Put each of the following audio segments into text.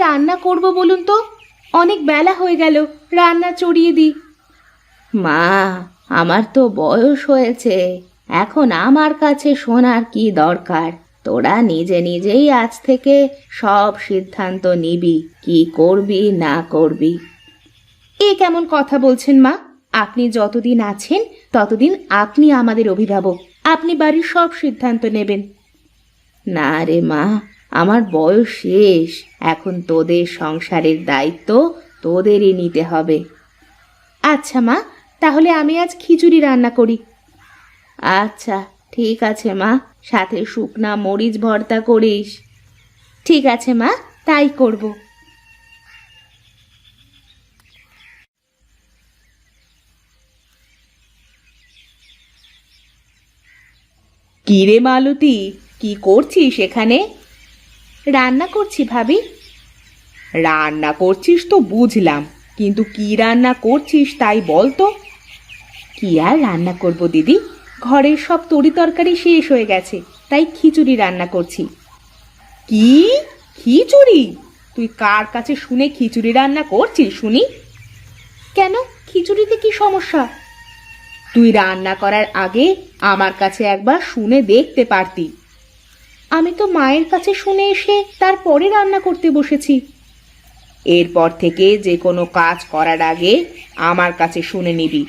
রান্না করব বলুন তো? অনেক বেলা হয়ে গেল, রান্না চড়িয়ে দিই। মা, আমার তো বয়স হয়েছে, এখন আমার কাছে শোনার কি দরকার? তোরা নিজে নিজেই আজ থেকে সব সিদ্ধান্ত নিবি, কি করবি না করবি। এ কেমন কথা বলছেন মা? আপনি যতদিন আছেন ততদিন আপনি আমাদের অভিভাবক, আপনি বাড়ির সব সিদ্ধান্ত নেবেন। না রে মা, আমার বয়স শেষ, এখন তোদের সংসারের দায়িত্ব তোদেরই নিতে হবে। আচ্ছা মা, তাহলে আমি আজ খিচুড়ি রান্না করি। আচ্ছা ঠিক আছে মা, সাথে শুকনা মরিচ ভর্তা করিস। ঠিক আছে মা, তাই করব। কি রে মালতী, কি করছিস এখানে? রান্না করছি ভাবি। রান্না করছিস তো বুঝলাম, কিন্তু কি রান্না করছিস তাই বল তো। কি আর রান্না করব দিদি, ঘরের সব তরি তরকারি শেষ হয়ে গেছে, তাই খিচুড়ি রান্না করছি। কি খিচুড়ি? তুই কার কাছে শুনে খিচুড়ি রান্না করছিস শুনি? কেন, খিচুড়িতে কি সমস্যা? তুই রান্না করার আগে আমার কাছে একবার শুনে দেখতে পারতি। আমি তো মায়ের কাছে শুনে এসে তারপরে রান্না করতে বসেছি। এরপর থেকে যে কোনো কাজ করার আগে আমার কাছে শুনে নিবি।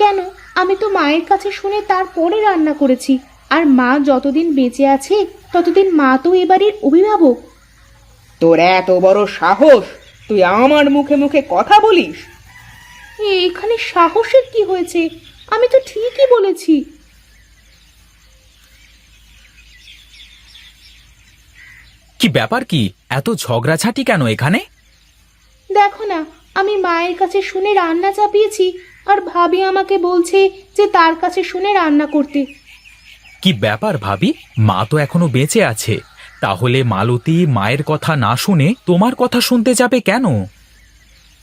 কেন, আমি তো মায়ের কাছে শুনে তারপরে রান্না করেছি, আর মা যতদিন বেঁচে আছে ততদিন মা তো এ বাড়ির অভিভাবক। তোর এত বড় সাহস, তুই আমার মুখে মুখে কথা বলিস? এখানে সাহসের কি হয়েছে? আমি তো ঠিকই বলেছি। কি ব্যাপার? কি এত ঝগড়াঝাটি কেন এখানে? দেখো না, আমি মায়ের কাছে শুনে রান্না চাপিয়েছি, আর ভাবি আমাকে বলছে যে তার কাছে শুনে রান্না করতে। কি ব্যাপার ভাবি, মা তো এখনো বেঁচে আছে, তাহলে মালতী মায়ের কথা না শুনে তোমার কথা শুনতে যাবে কেন?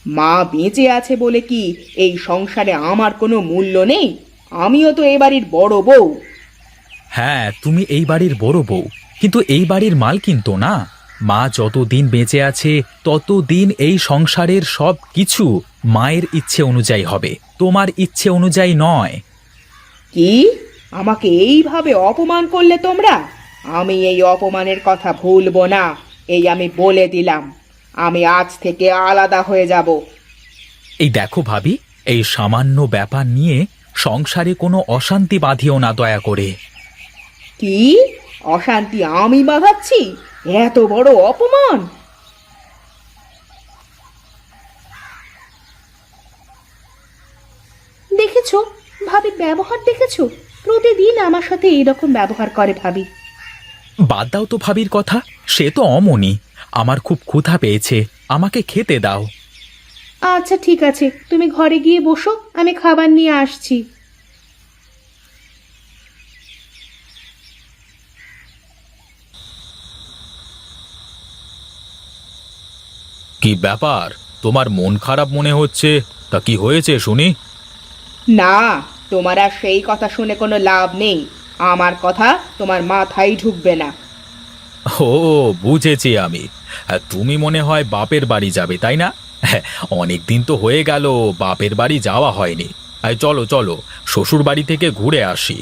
মা বেঁচে আছে বলে কি এই সংসারে আমার কোনো মূল্য নেই? আমিও তো এ বাড়ির বড় বউ। হ্যাঁ, তুমি এই বাড়ির বড় বউ, কিন্তু এই বাড়ির মালকিন তো না। মা যতদিন বেঁচে আছে ততদিন এই সংসারের সব কিছু মায়ের ইচ্ছে অনুযায়ী হবে, তোমার ইচ্ছে অনুযায়ী নয়। কি? আমাকে এইভাবে অপমান করলে তোমরা? আমি এই অপমানের কথা ভুলবো না, এই আমি বলে দিলাম। আমি আজ থেকে আলাদা হয়ে যাব। এই দেখো ভাবি, এই সামান্য ব্যাপার নিয়ে সংসারে কোনো অশান্তি বাঁধিও না দয়া করে। কি অশান্তি আমি বাঁধাচ্ছি? এত বড় অপমান! দেখেছো ভাবির ব্যবহার, দেখেছো? প্রতিদিন আমার সাথে এইরকম ব্যবহার করে ভাবি। বাদ দাও তো ভাবির কথা, সে তো অমনি। আমার খুব ক্ষুধা পেয়েছে, আমাকে খেতে দাও। আচ্ছা ঠিক আছে, তুমি ঘরে গিয়ে বসো, আমি খাবার নিয়ে আসছি। কি ব্যাপার, তোমার মন খারাপ মনে হচ্ছে? তা কি হয়েছে শুনি? না, তোমার আর সেই কথা শুনে কোনো লাভ নেই। আমার কথা তোমার মাথায় ঢুকবে না। ও, বুঝেছি আমি। তুমি মনে হয় বাপের বাড়ি যাবে, তাই না? অনেক দিন তো হয়ে গেল বাপের বাড়ি যাওয়া হয়নি। চলো চলো, শ্বশুর বাড়ি থেকে ঘুরে আসি।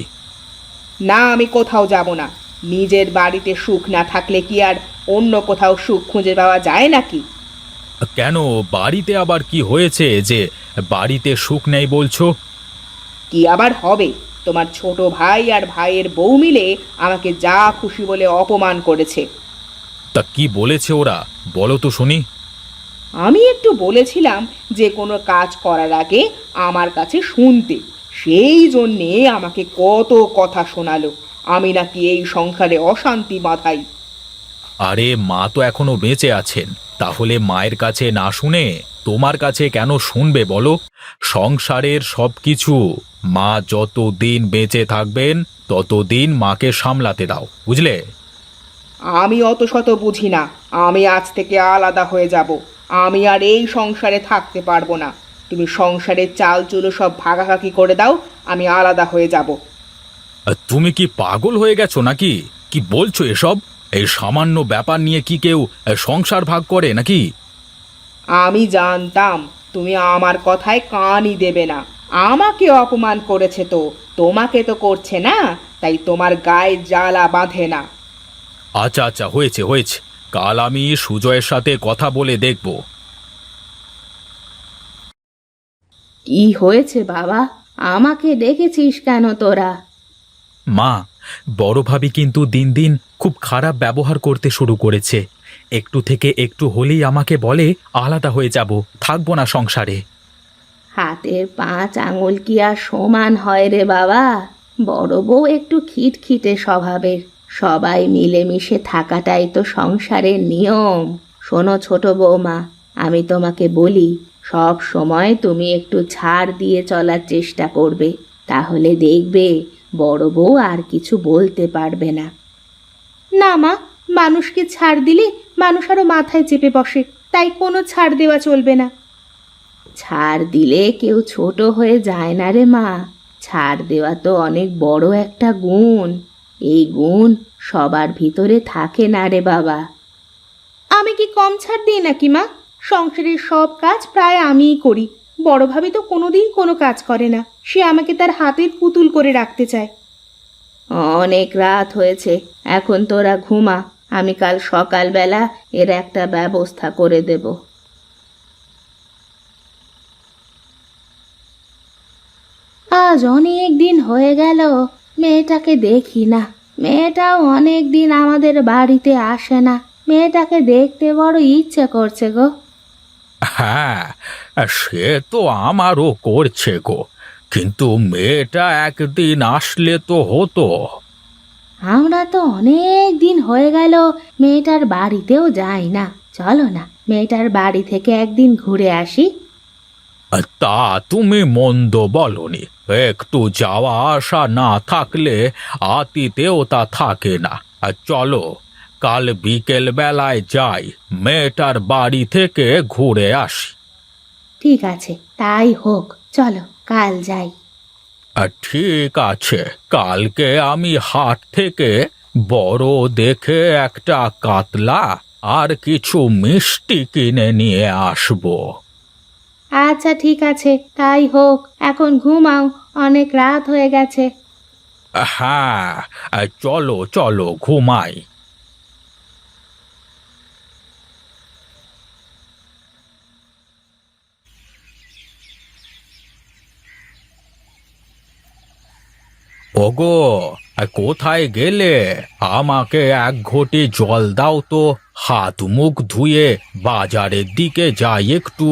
না, আমি কোথাও যাব না। নিজের বাড়িতে সুখ না থাকলে কি আর অন্য কোথাও সুখ খুঁজে পাওয়া যায় নাকি? কেন, বাড়িতে আবার কি হয়েছে যে বাড়িতে সুখ নেই বলছো? কি আবার হবে? তোমার ছোট ভাই আর ভাইয়ের বউ মিলে আমাকে যা খুশি বলে অপমান করেছে। তা কি বলেছে ওরা, বলো তো শুনি। আমি একটু বলেছিলাম যে কোনো কাজ করার আগে আমার কাছে শুনতে, সেই জন্যে আমাকে কত কথা শোনালো। আমি নাকি এই সংসারে অশান্তি বাঁধাই। আরে মা তো এখনো বেঁচে আছেন, তাহলে মায়ের কাছে না শুনে তোমার কাছে কেন শুনবে বলো? সংসারের সবকিছু মা যতদিন বেঁচে থাকবেন ততদিন মাকে সামলাতে দাও, বুঝলে? আমি অত শত বুঝি না। আমি আজ থেকে আলাদা হয়ে যাব। আমি আর এই সংসারে থাকতে পারবো না। তুমি সংসারের চাল চুলো সব ভাগাভাগি করে দাও, আমি আলাদা হয়ে যাব। তুমি কি পাগল হয়ে গেছো নাকি? কি বলছো এসব? এই সামান্য ব্যাপার নিয়ে কি কেউ সংসার ভাগ করে নাকি? আমি জানতাম তুমি আমার কথায় কানই দেবে না। আমাকে অপমান করেছে তো, তোমাকে তো করছে না, তাই তোমার গায়ে জ্বালা বাঁধে না। আচ্ছা আচ্ছা, হয়েছে হয়েছে, কাল আমি সুজয়ের সাথে কথা বলে দেখব। কি হয়েছে বাবা? আমাকে ডেকেছিস কেন তোরা? মা, বড় ভাবি কিন্তু দিন দিন খুব খারাপ ব্যবহার করতে শুরু করেছে। একটু থেকে একটু হলেই আমাকে বলে আলাদা হয়ে যাব, থাকবো না সংসারে। হাতের 5 আঙুল কি আর সমান হয় রে বাবা? বড় বউ একটু খিটখিটে স্বভাবের। সবাই মিলেমিশে থাকাটাই তো সংসারের নিয়ম। শোনো ছোট বৌমা, আমি তোমাকে বলি, সব সময় তুমি একটু ছাড় দিয়ে চলার চেষ্টা করবে, তাহলে দেখবে বড় বউ আর কিছু বলতে পারবে না। না মা, মানুষকে ছাড় দিলে মানুষ আরো মাথায় চেপে বসে, তাই কোনো ছাড় দেওয়া চলবে না। ছাড় দিলে কেউ ছোট হয়ে যায় না রে মা। ছাড় দেওয়া তো অনেক বড় একটা গুণ। এই গুণ সবার ভিতরে থাকে না রে বাবা। আমি কি কম ছাড় দিই নাকি মা? সংসারের সব কাজ প্রায় আমিই করি। বড় ভাবি তো কোনোদিন কোনো কাজ করে না, সে আমাকে তার হাতের পুতুল করে রাখতে চায়। অনেক রাত হয়েছে, এখন তোরা ঘুমা। আমি কাল সকালবেলা এর একটা ব্যবস্থা করে দেব। আজ অনেক দিন হয়ে গেল মেয়েটাকে দেখি না। মেয়েটাও অনেক দিন আমাদের বাড়িতে আসে না। মেয়েটাকে দেখতে বড় ইচ্ছে করছে গো। হ্যাঁ, সে তো আমারও করছে গো, কিন্তু মেয়েটা একদিন আসলে তো হতো। আমরা তো অনেক দিন হয়ে গেল মেয়েটার বাড়িতেও যাই না। চলো না, মেয়েটার বাড়ি থেকে একদিন ঘুরে আসি। তা তুমি মন্দ বলনি, একটু যাওয়া আসা না থাকলে আতিথেয়তা থাকে না। আর চলো, কাল বিকেল বেলায় যাই, মেয়েটার বাড়ি থেকে ঘুরে আসি। ঠিক আছে, তাই হোক, চলো কাল যাই। ঠিক আছে, কালকে আমি হাট থেকে বড় দেখে একটা কাতলা আর কিছু মিষ্টি কিনে নিয়ে আসবো। আচ্ছা ঠিক আছে, তাই হোক। এখন ঘুমাও, অনেক রাত হয়ে গেছে। হ্যাঁ, চলো চলো ঘুমাই। ওগো, কোথায় গেলে? আমাকে এক ঘটি জল দাও তো, হাত মুখ ধুয়ে বাজারের দিকে যাই একটু।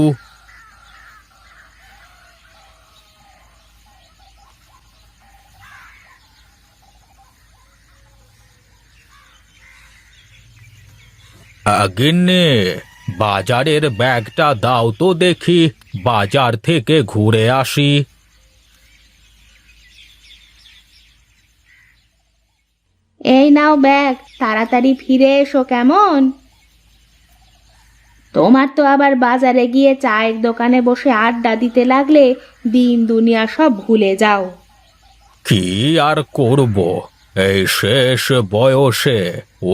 গিন্নি, বাজারের ব্যাগটা দাও তো দেখি, বাজার থেকে ঘুরে আসি। এই নাও ব্যাগ, তাড়াতাড়ি ফিরে এসো কেমন? তোমার তো আবার বাজারে গিয়ে চায়ের দোকানে বসে আড্ডা দিতে লাগলে দিন দুনিয়া সব ভুলে যাও। কি আর করব, এই শেষ বয়সে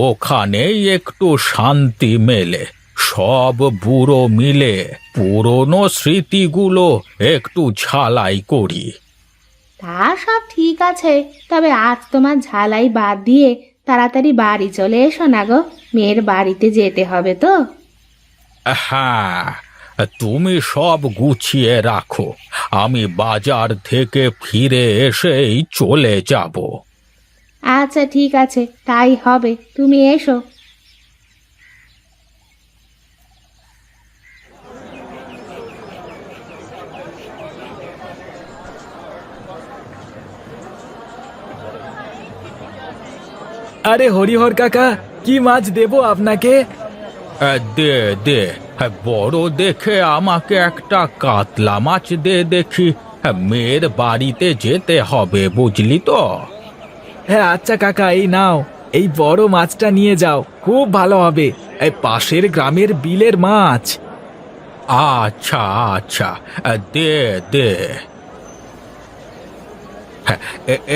ওখানেই একটু শান্তি মেলে। সব বুড়ো মিলে পুরনো স্মৃতিগুলো একটু ঝালাই করি। তা সব ঠিক আছে, তবে আজ তোমার ঝালাই বাদ দিয়ে তাড়াতাড়ি বাড়ি চলে এসো না গো, মেয়ের বাড়িতে যেতে হবে তো। হ্যাঁ, তুমি সব গুছিয়ে রাখো, আমি বাজার থেকে ফিরে এসেই চলে যাব। আচ্ছা ঠিক আছে, তাই হবে, তুমি এসো। আরে হরিহর কাকা, কি মাছ দেবো আপনাকে? দে দে, বড় দেখে আমাকে একটা কাতলা মাছ দে দেখি। মেয়ের বাড়িতে যেতে হবে, বুঝলি তো। হ্যাঁ আচ্ছা কাকা, এই নাও, এই বড় মাছটা নিয়ে যাও, খুব ভালো হবে। এই পাশের গ্রামের বিলের মাছ। আচ্ছা আচ্ছা, দে দে।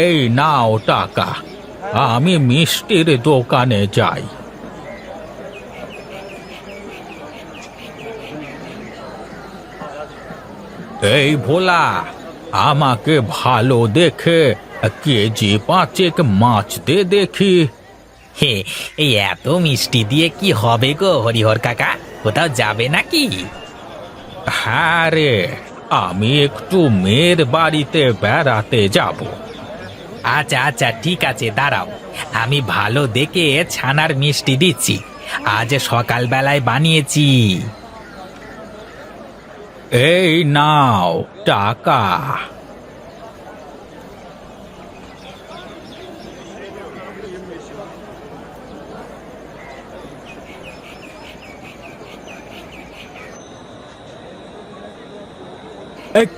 এই নাও টাকা, আমি মিষ্টির দোকানে যাই। এই ভোলা, আমাকে ভালো দেখে কেজি 5 মাছ দে দেখি। হে, এই এত মিষ্টি দিয়ে কি হবে গো হরিহর কাকা? কোথাও যাবে নাকি? হ্যাঁ রে, আমি একটু মেয়ের বাড়িতে বেড়াতে যাব। আচ্ছা আচ্ছা, ঠিক আছে, দাঁড়াও, আমি ভালো দেখে ছানার মিষ্টি দিচ্ছি। আজ সকালবেলায় বানিয়েছি। এই নাও টাকা।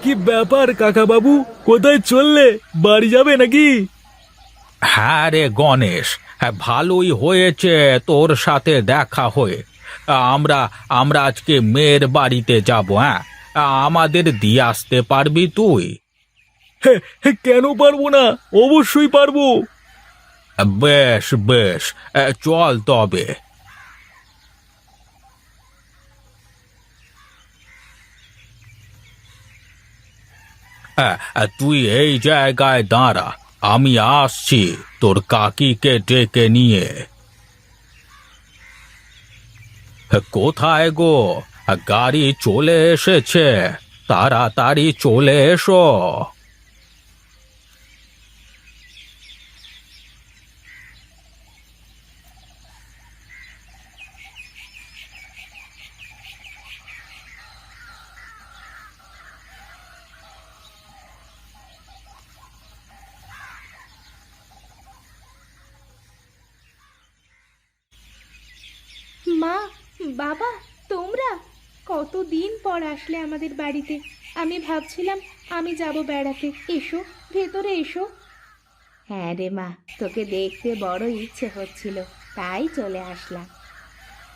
কি ব্যাপার কাকা বাবু, কোথায় চললে? বাড়ি যাবে নাকি? হ্যাঁ রে গণেশ, হ্যাঁ, ভালোই হয়েছে তোর সাথে দেখা হয়ে। আমরা আমরা আজকে মেয়ের বাড়িতে যাব। হ্যাঁ, আমাদের দিয়ে আসতে পারবি তুই? কেন পারবো না, অবশ্যই পারবো। বেশ বেশ, চল তবে। তুই এই জায়গায় দাঁড়া, আমি আসছি তোর কাকিকে ডেকে নিয়ে। কোথায় গো? গাড়ি চলে এসেছে, তাড়াতাড়ি চলে এসো। মা, বাবা, তোমরা কতদিন পর আসলে আমাদের বাড়িতে। আমি ভাবছিলাম আমি যাব বেড়াতে। এসো, ভেতরে এসো। হ্যাঁ রে মা, তোকে দেখতে বড় ইচ্ছে হচ্ছিল, তাই চলে আসলাম।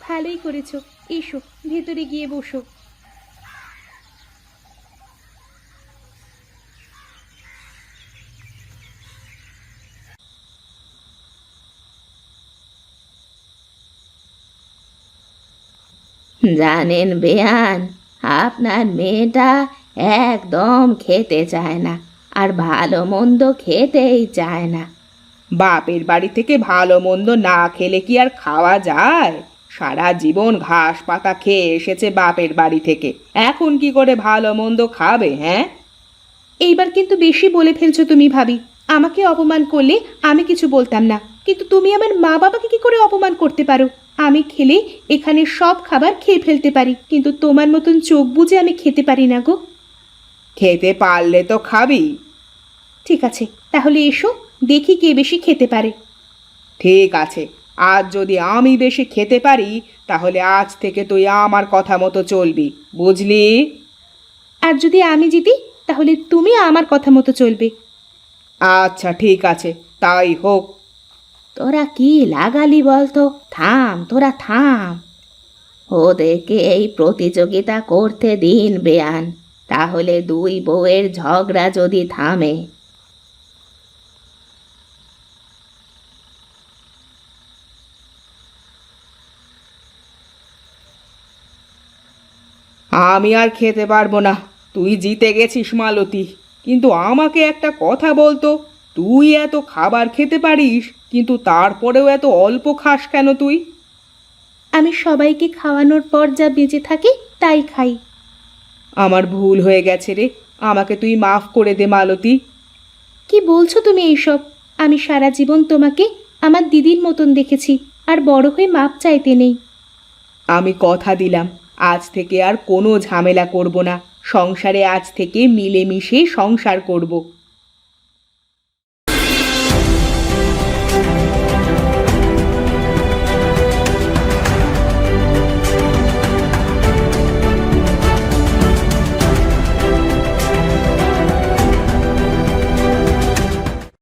ভালোই করেছো, এসো ভেতরে গিয়ে বসো। জানেন বেয়ান, আপনার মেয়েটা একদম খেতে চায় না, আর ভালো মন্দ খেতেই চায় না। বাপের বাড়ি থেকে ভালো মন্দ না খেলে কি আর খাওয়া যায়? সারা জীবন ঘাস পাতা খেয়ে এসেছে বাপের বাড়ি থেকে, এখন কি করে ভালো মন্দ খাবে? হ্যাঁ, এইবার কিন্তু বেশি বলে ফেলছো তুমি ভাবি। আমাকে অপমান করলে আমি কিছু বলতাম না, কিন্তু তুমি আমার মা বাবাকে কি করে অপমান করতে পারো? আমি খেলে এখানে সব খাবার খেয়ে ফেলতে পারি, কিন্তু তোমার মতন চোখ বুজে আমি খেতে পারি না গো। খেতে পারলে তো খাবি। ঠিক আছে, তাহলে এসো, দেখি কে বেশি খেতে পারে। ঠিক আছে, আজ যদি আমি বেশি খেতে পারি, তাহলে আজ থেকে তুই আমার কথা মতো চলবি, বুঝলি? আর যদি আমি জিতি, তাহলে তুমি আমার কথা মতো চলবে। আচ্ছা ঠিক আছে, তাই হোক। তোরা কি লাগালি বলতো? থাম, তোরা থাম। ওদেরকে এই প্রতিযোগিতা করতে দিন বেয়ান, তাহলে দুই বউয়ের ঝগড়া যদি থামে। আমি আর খেতে পারবো না, তুই জিতে গেছিস মালতী। কিন্তু আমাকে একটা কথা বলতো, তুই এত খাবার খেতে পারিস, কিন্তু তারপরেও এত অল্প খাস কেন তুই? আমি সবাইকে খাওয়ানোর পর যা বেঁচে থাকে তাই খাই। আমার ভুল হয়ে গেছে রে, আমাকে তুই মাফ করে দে মালতী। কি বলছো তুমি এইসব? আমি সারা জীবন তোমাকে আমার দিদির মতন দেখেছি, আর বড় হয়ে মাপ চাইতে নেই। আমি কথা দিলাম, আজ থেকে আর কোনো ঝামেলা করব না, সংসারে আজ থেকে মিলেমিশে সংসার করব।